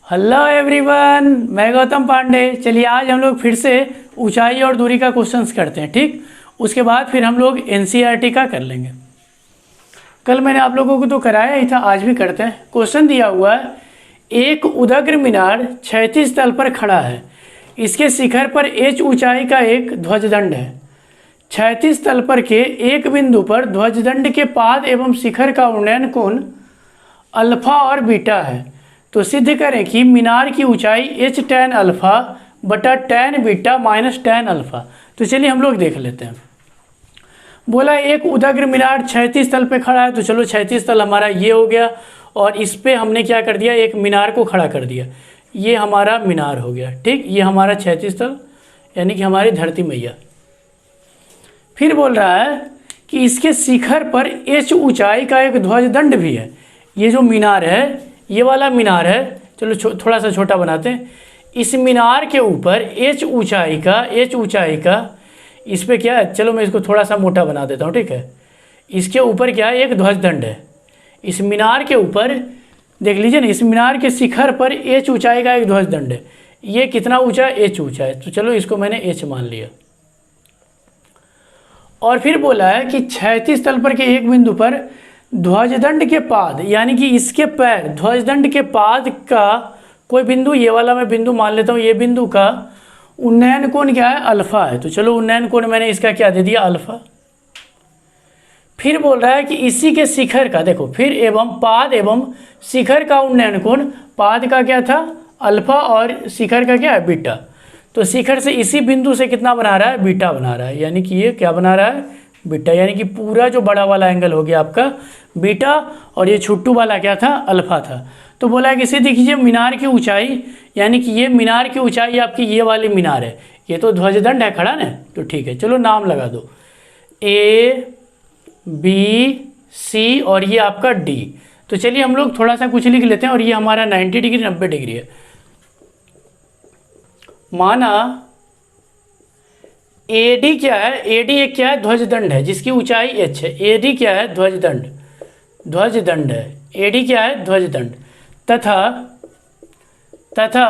Hello everyone, मैं गौतम पांडे। चलिए आज हम लोग फिर से ऊंचाई और दूरी का क्वेश्चंस करते हैं। ठीक, उसके बाद फिर हम लोग एनसीईआरटी का कर लेंगे। कल मैंने आप लोगों को तो कराया ही था, आज भी करते हैं। क्वेश्चन दिया हुआ है, एक उदग्र मीनार 36 तल पर खड़ा है। इसके शिखर पर एच ऊंचाई का एक ध्वजदंड है। 36 तल पर के एक बिंदु पर ध्वजदंड के पाद एवं शिखर का उन्नयन कोण अल्फा और बीटा है। तो सिद्ध करें कि मीनार की ऊंचाई एच टैन अल्फा बटा tan beta minus tan alpha. तो चलिए हम लोग देख लेते हैं। बोला एक उदग्र मीनार 36 तल पे खड़ा है, तो चलो 36 तल हमारा ये हो गया, और इस पे हमने क्या कर दिया, एक मीनार को खड़ा कर दिया। ये हमारा मीनार हो गया। ठीक, ये हमारा 36 तल यानी कि हमारी धरती मैया। फिर बोल रहा है कि इसके शिखर पर एच ऊंचाई का एक ध्वजदंड भी है। ये जो मीनार है, ये वाला मीनार है, चलो थोड़ा सा छोटा बनाते हैं। इस मीनार के ऊपर एच ऊंचाई का इस पे क्या है, चलो मैं इसको थोड़ा सा मोटा बना देता हूँ। ठीक है, इसके ऊपर क्या है, एक ध्वजदंड है। इस मीनार के ऊपर देख लीजिए ना, इस मीनार के शिखर पर एच ऊंचाई का एक ध्वजदंड है। ये कितना ऊंचा है, एच ऊंचा है। तो चलो इसको मैंने एच मान लिया। और फिर बोला है कि 36 तल पर के एक बिंदु पर ध्वजदंड के पाद यानी कि इसके पैर, ध्वजदंड के पाद का कोई बिंदु, ये वाला मैं बिंदु मान लेता हूँ, ये बिंदु का उन्नयन कोण क्या है, अल्फा है। तो चलो उन्नयन कोण मैंने इसका क्या दे दिया, अल्फा। फिर बोल रहा है कि इसी के शिखर का, देखो फिर एवं पाद एवं शिखर का उन्नयन कोण, पाद का क्या था, अल्फा, और शिखर का क्या है, बीटा। तो शिखर से इसी बिंदु से कितना बना रहा है, बीटा बना रहा है, यानी कि ये क्या बना रहा है, बीटा। यानी कि पूरा जो बड़ा वाला एंगल हो गया आपका बीटा, और ये छोटू वाला क्या था, अल्फा था। तो बोला है कि इसे देखिए मीनार की ऊंचाई, यानी कि ये मीनार की ऊंचाई आपकी ये वाली मीनार है, ये तो ध्वजदंड है खड़ा ना। तो ठीक है, चलो नाम लगा दो, ए बी सी और ये आपका डी। तो चलिए हम लोग थोड़ा सा कुछ लिख लेते हैं। और ये हमारा 90 डिग्री 90 डिग्री है। माना एडी क्या है, एडी एक क्या है, ध्वजदंड है जिसकी ऊंचाई एच है। एडी क्या है, ध्वजदंड है। एडी क्या है, ध्वजदंड। तथा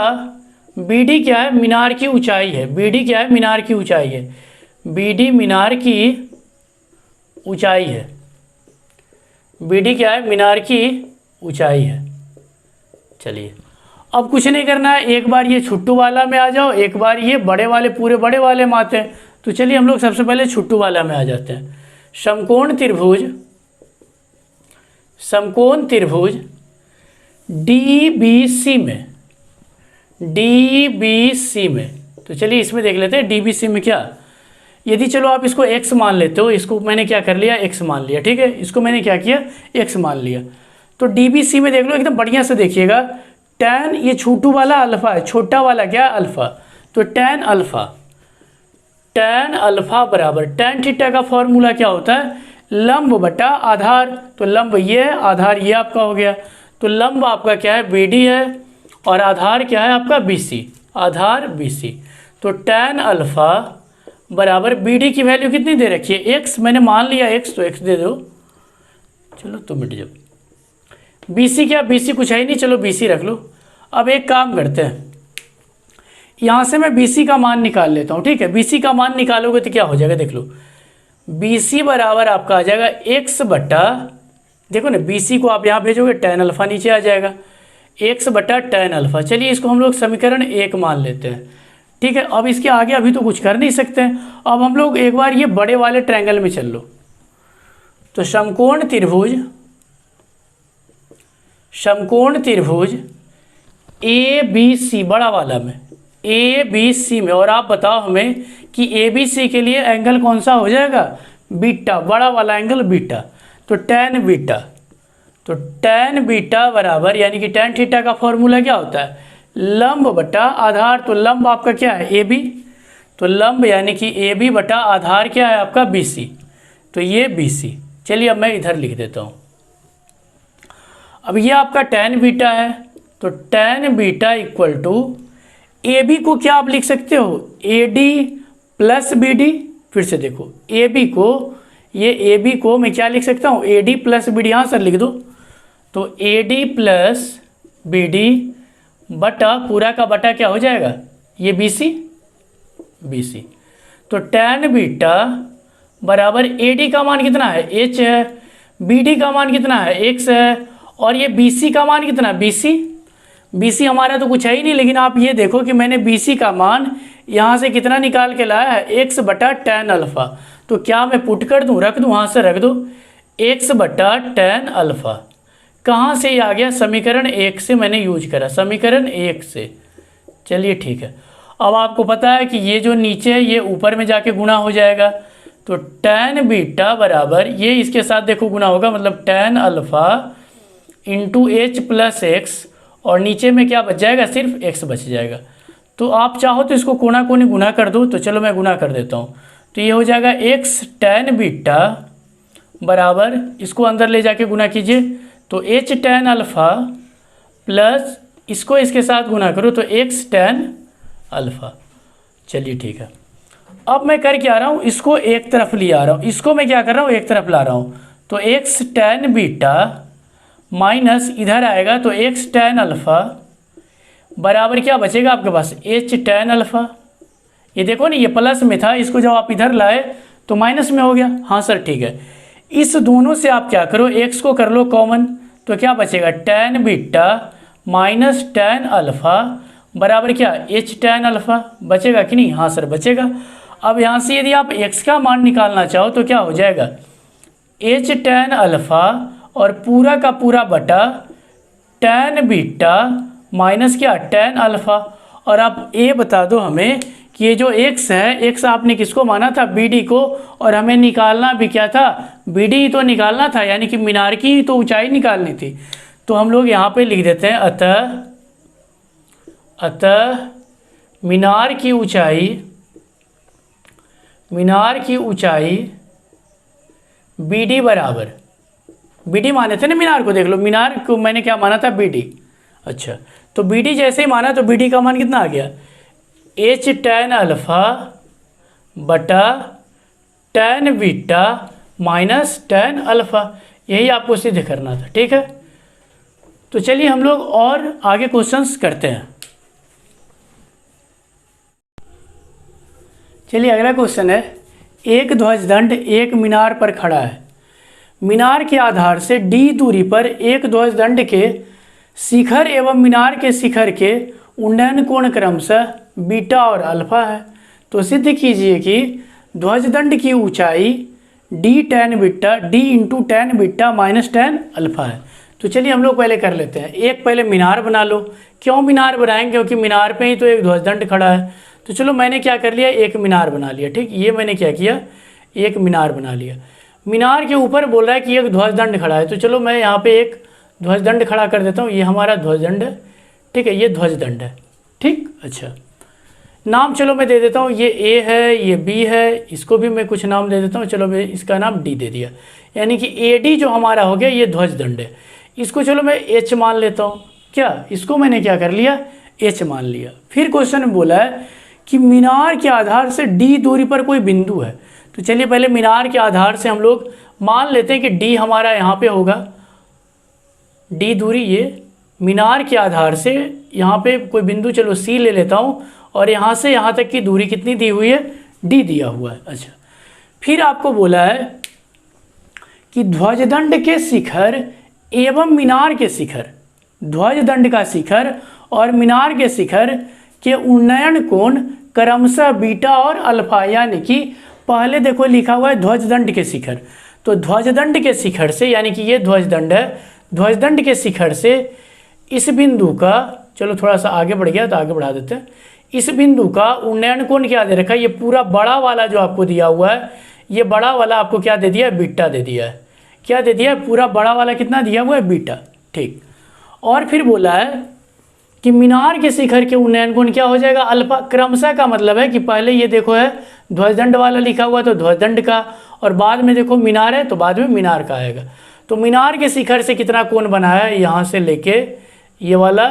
बीडी क्या है, मीनार की ऊंचाई है। बीडी क्या है, मीनार की ऊंचाई है। बीडी मीनार की ऊंचाई है। बीडी क्या है, मीनार की ऊंचाई है। चलिए अब कुछ नहीं करना है, एक बार ये छुट्टू वाला में आ जाओ, एक बार ये बड़े वाले, पूरे बड़े वाले में आते हैं। तो चलिए हम लोग सबसे पहले छुट्टू वाला में आ जाते हैं। समकोण त्रिभुज डीबीसी में, तो चलिए इसमें देख लेते हैं डीबीसी में क्या। यदि चलो आप इसको x मान लेते हो, इसको मैंने क्या कर लिया, x मान लिया। ठीक है, इसको मैंने क्या किया, x मान लिया। तो डीबीसी में देख लो, एकदम बढ़िया से देखिएगा। टैन, ये छोटू वाला अल्फा है, छोटा वाला क्या, अल्फा। तो टैन अल्फा बराबर टैन थीटा का फॉर्मूला क्या होता है, लंब बटा आधार। तो लंब ये है, आधार ये आपका हो गया। तो लंब आपका क्या है, बीडी है, और आधार क्या है आपका, बीसी, आधार बीसी। तो टैन अल्फा बराबर बीडी की वैल्यू कितनी दे रखी है, एक्स। मैंने मान लिया एक्स, तो एक्स दे दो। चलो तो मिट जाओ। बीसी क्या, बीसी कुछ है ही नहीं, चलो बीसी रख लो। अब एक काम करते हैं, यहाँ से मैं बीसी का मान निकाल लेता हूँ। ठीक है, बीसी का मान निकालोगे तो क्या हो जाएगा, देख लो। बीसी बराबर आपका आ जाएगा एक्स बटा, देखो ना, बीसी को आप यहाँ भेजोगे, टैन अल्फा नीचे आ जाएगा, एक्स बटा टैन अल्फा। चलिए इसको हम लोग समीकरण 1 मान लेते हैं। ठीक है, अब इसके आगे अभी तो कुछ कर नहीं सकते हैं। अब हम लोग एक बार ये बड़े वाले ट्रायंगल में चल लो। तो समकोण त्रिभुज ए बी सी, बड़ा वाला में, ए बी सी में, और आप बताओ हमें कि ए बी सी के लिए एंगल कौन सा हो जाएगा, बीटा, बड़ा वाला एंगल बीटा। तो टैन बीटा बराबर, यानी कि टैन थीटा का फॉर्मूला क्या होता है, लंब बटा आधार। तो लंब आपका क्या है, ए बी। तो लंब यानी कि ए बी बटा आधार क्या है आपका, बी सी। तो ये बी सी। चलिए अब मैं इधर लिख देता हूँ। अब ये आपका टैन बीटा है, तो tan beta equal to A B को क्या आप लिख सकते हो, A D plus B D. फिर से देखो, ए बी को मैं क्या लिख सकता हूँ, A D plus B D, यहाँ सर लिख दो। तो A D plus B D बटा पूरा का बटा क्या हो जाएगा, ये बी सी। तो tan बीटा बराबर AD का मान कितना है, H है, BD का मान कितना है, X है, और ये BC का मान कितना, BC हमारा तो कुछ है ही नहीं, लेकिन आप ये देखो कि मैंने BC का मान यहाँ से कितना निकाल के लाया है, x बटा tan अल्फ़ा। तो क्या मैं पुट कर दूँ, रख दूँ, वहाँ से रख दो, x बटा tan अल्फ़ा। कहाँ से ये आ गया, समीकरण 1 से मैंने यूज करा, समीकरण 1 से। चलिए ठीक है, अब आपको पता है कि ये जो नीचे है ये ऊपर में जाके गुणा हो जाएगा, तो tan बीटा बराबर ये इसके साथ देखो गुणा होगा, मतलब tan alpha into H plus x, और नीचे में क्या बच जाएगा, सिर्फ x बच जाएगा। तो आप चाहो तो इसको कोना कोनी गुना कर दो, तो चलो मैं गुना कर देता हूँ। तो ये हो जाएगा x tan बीटा बराबर, इसको अंदर ले जाके गुना कीजिए, तो h tan अल्फ़ा प्लस इसको इसके साथ गुना करो तो x tan अल्फ़ा। चलिए ठीक है, अब मैं कर क्या रहा हूँ, इसको एक तरफ ले आ रहा हूँ, इसको मैं क्या कर रहा हूँ, एक तरफ ला रहा हूँ। तो x tan बीटा माइनस इधर आएगा तो x tan अल्फ़ा बराबर क्या बचेगा आपके पास, h tan अल्फ़ा। ये देखो ना, ये प्लस में था, इसको जब आप इधर लाए तो माइनस में हो गया। हाँ सर ठीक है, इस दोनों से आप क्या करो, x को कर लो कॉमन, तो क्या बचेगा, tan beta minus tan alpha बराबर क्या, h tan अल्फ़ा। बचेगा कि नहीं, हाँ सर बचेगा। अब यहाँ से यदि आप x का मान निकालना चाहो तो क्या हो जाएगा, h tan अल्फ़ा और पूरा का पूरा बटा tan बीटा माइनस क्या, tan अल्फ़ा। और आप ये बता दो हमें कि ये जो x है, x आपने किसको माना था, BD को, और हमें निकालना भी क्या था, BD ही तो निकालना था, यानी कि मीनार की ही तो ऊंचाई निकालनी थी। तो हम लोग यहाँ पे लिख देते हैं, अतः मीनार की ऊंचाई BD बराबर, BD माने थे ना मीनार को, देख लो मीनार को मैंने क्या माना था, BD। अच्छा, तो BD जैसे ही माना तो BD का मान कितना आ गया, h tan अल्फ़ा बटा tan beta minus tan alpha. यही आपको सिद्ध करना था, ठीक है। तो चलिए हम लोग और आगे क्वेश्चंस करते हैं। चलिए अगला क्वेश्चन है, एक ध्वजदंड एक मीनार पर खड़ा है, मीनार के आधार से d दूरी पर एक ध्वजदंड के शिखर एवं मीनार के शिखर के उन्नयन कोण क्रमशः बीटा और अल्फा है। तो सिद्ध कीजिए कि ध्वजदंड की ऊंचाई d tan beta d into tan beta minus tan alpha है। तो चलिए हम लोग पहले कर लेते हैं, एक पहले मीनार बना लो। क्यों मीनार बनाएंगे, क्योंकि मीनार पे ही तो एक ध्वजदंड खड़ा है। तो चलो मैंने क्या कर लिया, एक मीनार बना लिया, ठीक। ये मैंने क्या किया, एक मीनार बना लिया। मीनार के ऊपर बोल रहा है कि एक ध्वजदंड खड़ा है, तो चलो मैं यहाँ पे एक ध्वजदंड खड़ा कर देता हूँ। ये हमारा ध्वजदंड है, ठीक है, ये ध्वजदंड है, ठीक। अच्छा, नाम चलो मैं दे देता हूँ, ये A है, ये B है, इसको भी मैं कुछ नाम दे देता हूँ। चलो मैं इसका नाम D दे दिया, यानी कि AD जो हमारा हो गया ये ध्वजदंड है। इसको चलो मैं H मान लेता हूँ, क्या, इसको मैंने क्या कर लिया, H मान लिया। फिर क्वेश्चन में बोला है कि मीनार के आधार से D दूरी पर कोई बिंदु है। तो चलिए पहले मीनार के आधार से हम लोग मान लेते हैं कि D हमारा यहाँ पे होगा, D दूरी, ये मीनार के आधार से यहाँ पे कोई बिंदु, चलो C ले लेता हूँ, और यहाँ से यहाँ तक की दूरी कितनी दी हुई है, D दिया हुआ है। अच्छा, फिर आपको बोला है कि ध्वजदंड के शिखर एवं मीनार के शिखर, ध्वजदंड का शिखर और मीनार के शिखर के उन्नयन कोण क्रमशः बीटा और अल्फा। यानी कि पहले देखो लिखा हुआ है ध्वजदंड के शिखर, तो ध्वजदंड के शिखर से, यानी कि ये ध्वजदंड है, ध्वजदंड के शिखर से इस बिंदु का, चलो थोड़ा सा आगे बढ़ गया तो आगे बढ़ा देते हैं, इस बिंदु का उन्नयन कोण क्या दे रखा है, ये पूरा बड़ा वाला जो आपको दिया हुआ है, ये बड़ा वाला आपको क्या दे दिया है, बीटा दे दिया है। क्या दे दिया है, पूरा बड़ा वाला कितना दिया हुआ है, बीटा, ठीक। और फिर बोला है कि मीनार के शिखर के उन्नयन कोण क्या हो जाएगा, अल्फा। क्रमशः का मतलब है कि पहले ये देखो है ध्वजदंड वाला लिखा हुआ तो ध्वजदंड का, और बाद में देखो मीनार है तो बाद में मीनार का आएगा। तो मीनार के शिखर से कितना कोण बनाया है, यहाँ से लेके ये वाला,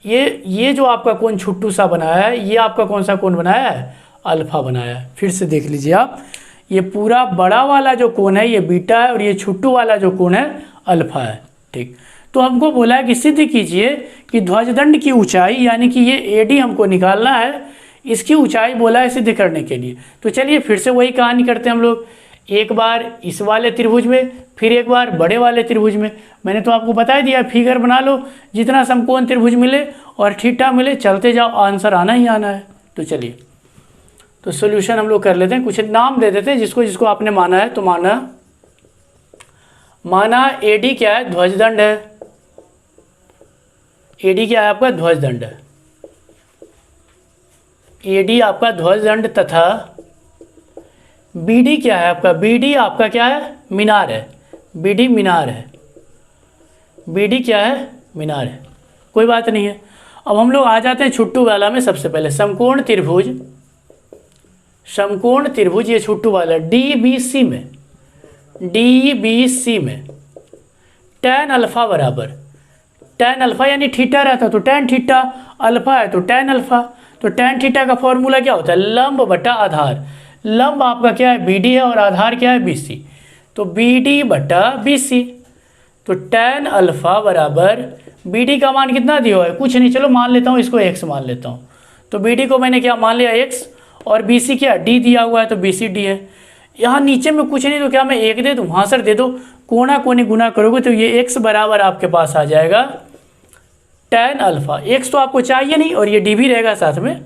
ये जो आपका कोण छुट्टू सा बनाया है, ये आपका कौन सा कोण बनाया है, अल्फा बनाया है। फिर से देख लीजिए आप, ये पूरा बड़ा वाला जो कोण है ये बीटा है, और ये छुट्टू वाला जो कोण है अल्फा है, ठीक। तो हमको बोला है कि सिद्ध कीजिए कि ध्वजदंड की ऊंचाई यानी कि ये एडी हमको निकालना है, इसकी ऊंचाई बोला है सिद्ध करने के लिए। तो चलिए फिर से वही कहानी करते हैं हम लोग, एक बार इस वाले त्रिभुज में, फिर एक बार बड़े वाले त्रिभुज में। मैंने तो आपको बता दिया, फिगर बना लो, जितना समकोण त्रिभुज मिले और थीटा मिले चलते जाओ, आंसर आना ही आना है। तो चलिए तो सॉल्यूशन हम लोग कर लेते हैं, कुछ नाम दे देते हैं जिसको जिसको आपने माना है। तो माना एडी क्या है, ध्वजदंड है। एडी क्या है आपका, ध्वजदंड है। एडी आपका ध्वजदंड तथा बीडी क्या है आपका, बीडी आपका क्या है, मीनार है। बीडी मीनार है। बीडी क्या है, मीनार है। कोई बात नहीं है। अब हम लोग आ जाते हैं छुट्टू वाला में। सबसे पहले समकोण त्रिभुज, समकोण त्रिभुज ये छुट्टू वाला DBC में, DBC में tan अल्फा बराबर, tan अल्फा यानी थीटा रहता तो tan थीटा, अल्फा है तो tan अल्फा। तो tan थीटा का फॉर्मूला क्या होता है, लंब बटा आधार। लंब आपका क्या है, BD है, और आधार क्या है, BC। तो BD बटा BC। तो tan अल्फा बराबर BD का मान कितना दिया हुआ है, कुछ नहीं, चलो मान लेता हूँ इसको x मान लेता हूँ। तो BD को मैंने क्या मान लिया x, और BC क्या D दिया हुआ है तो BCD है। यहाँ नीचे में कुछ नहीं तो क्या मैं 1 दे दूँ, हाँ सर दे दो। कोना कोनी गुना करोगे तो ये x बराबर आपके पास आ जाएगा tan अल्फा। x तो आपको चाहिए नहीं और ये D भी रहेगा साथ में,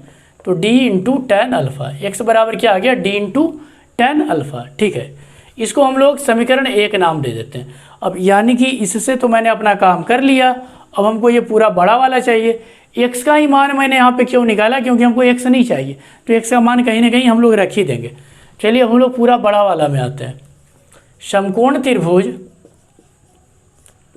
तो D into tan alpha. x बराबर क्या आ गया, D इंटू tan अल्फा। ठीक है, इसको हम लोग समीकरण 1 नाम दे देते हैं। अब यानी कि इससे तो मैंने अपना काम कर लिया। अब हमको ये पूरा बड़ा वाला चाहिए। x का ही मान मैंने यहाँ पे क्यों निकाला, क्योंकि हमको x नहीं चाहिए, तो x का मान कहीं ना कहीं हम लोग रख ही देंगे। चलिए हम लोग पूरा बड़ा वाला में आते हैं। समकोण त्रिभुज,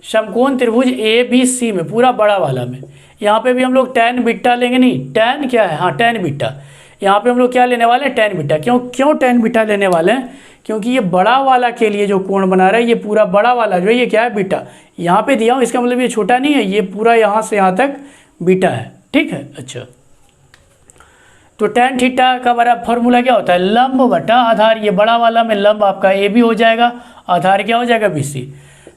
समकोण त्रिभुज ABC में, पूरा बड़ा वाला में, यहाँ पे भी हम लोग tan बीटा लेंगे। नहीं, tan क्या है, हाँ tan बीटा। यहाँ पे हम लोग क्या लेने वाले हैं, tan बीटा। क्यों tan बीटा लेने वाले हैं, क्योंकि ये बड़ा वाला के लिए जो कोण बना रहा है, ये पूरा बड़ा वाला जो है ये क्या है, बीटा। यहाँ पे दिया हूँ, इसका मतलब ये छोटा नहीं है, ये पूरा यहाँ से यहाँ तक बीटा है। ठीक है, अच्छा। तो tan थीटा का बराबर फॉर्मूला क्या होता है, लंब बटा आधार। ये बड़ा वाला में लंब आपका AB हो जाएगा, आधार क्या हो जाएगा, BC।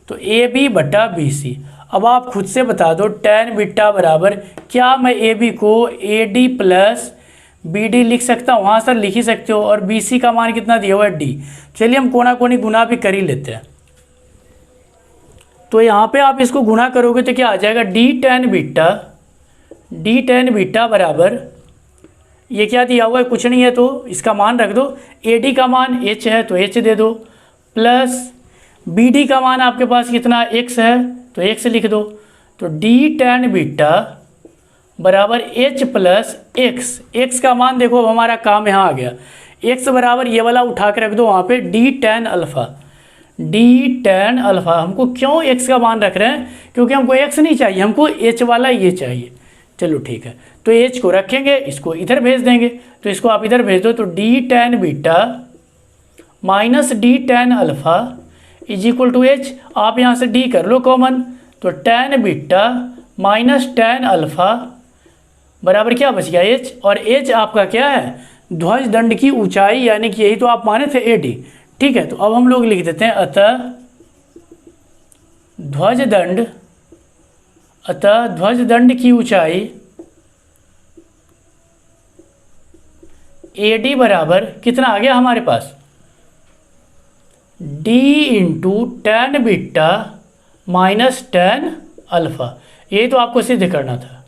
तो AB बटा BC। अब आप खुद से बता दो tan बीटा बराबर, क्या मैं AB को AD प्लस BD लिख सकता हूँ, हाँ सर लिख ही सकते हो। और BC का मान कितना दिया हुआ है, D। चलिए हम कोना कोनी गुना भी कर ही लेते हैं। तो यहाँ पे आप इसको गुना करोगे तो क्या आ जाएगा, D tan बीटा बराबर, ये क्या दिया हुआ है, कुछ नहीं है तो इसका मान रख दो। AD का मान H है तो H दे दो, प्लस BD का मान आपके पास कितना x है तो x लिख दो। तो D tan बीटा बराबर H प्लस x का मान देखो, अब हमारा काम यहाँ आ गया। x बराबर ये वाला उठा के रख दो वहाँ पे, D tan alpha. D tan alpha हमको क्यों x का मान रख रहे हैं, क्योंकि हमको x नहीं चाहिए, हमको h वाला ये चाहिए। चलो ठीक है, तो h को रखेंगे, इसको इधर भेज देंगे, तो इसको आप इधर भेज दो। तो D tan beta minus D tan alpha is equal to h। आप यहाँ से D कर लो कॉमन, तो tan beta minus tan alpha बराबर क्या बच गया, h। और h आपका क्या है, ध्वज दंड की ऊंचाई, यानी कि यही तो आप माने थे AD। ठीक है, तो अब हम लोग लिख देते हैं अतः ध्वज दंड की ऊंचाई AD बराबर कितना आ गया हमारे पास, D into tan beta minus tan alpha. यही तो आपको सिद्ध करना था।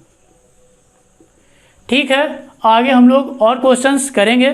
ठीक है, आगे हम लोग और क्वेश्चंस करेंगे।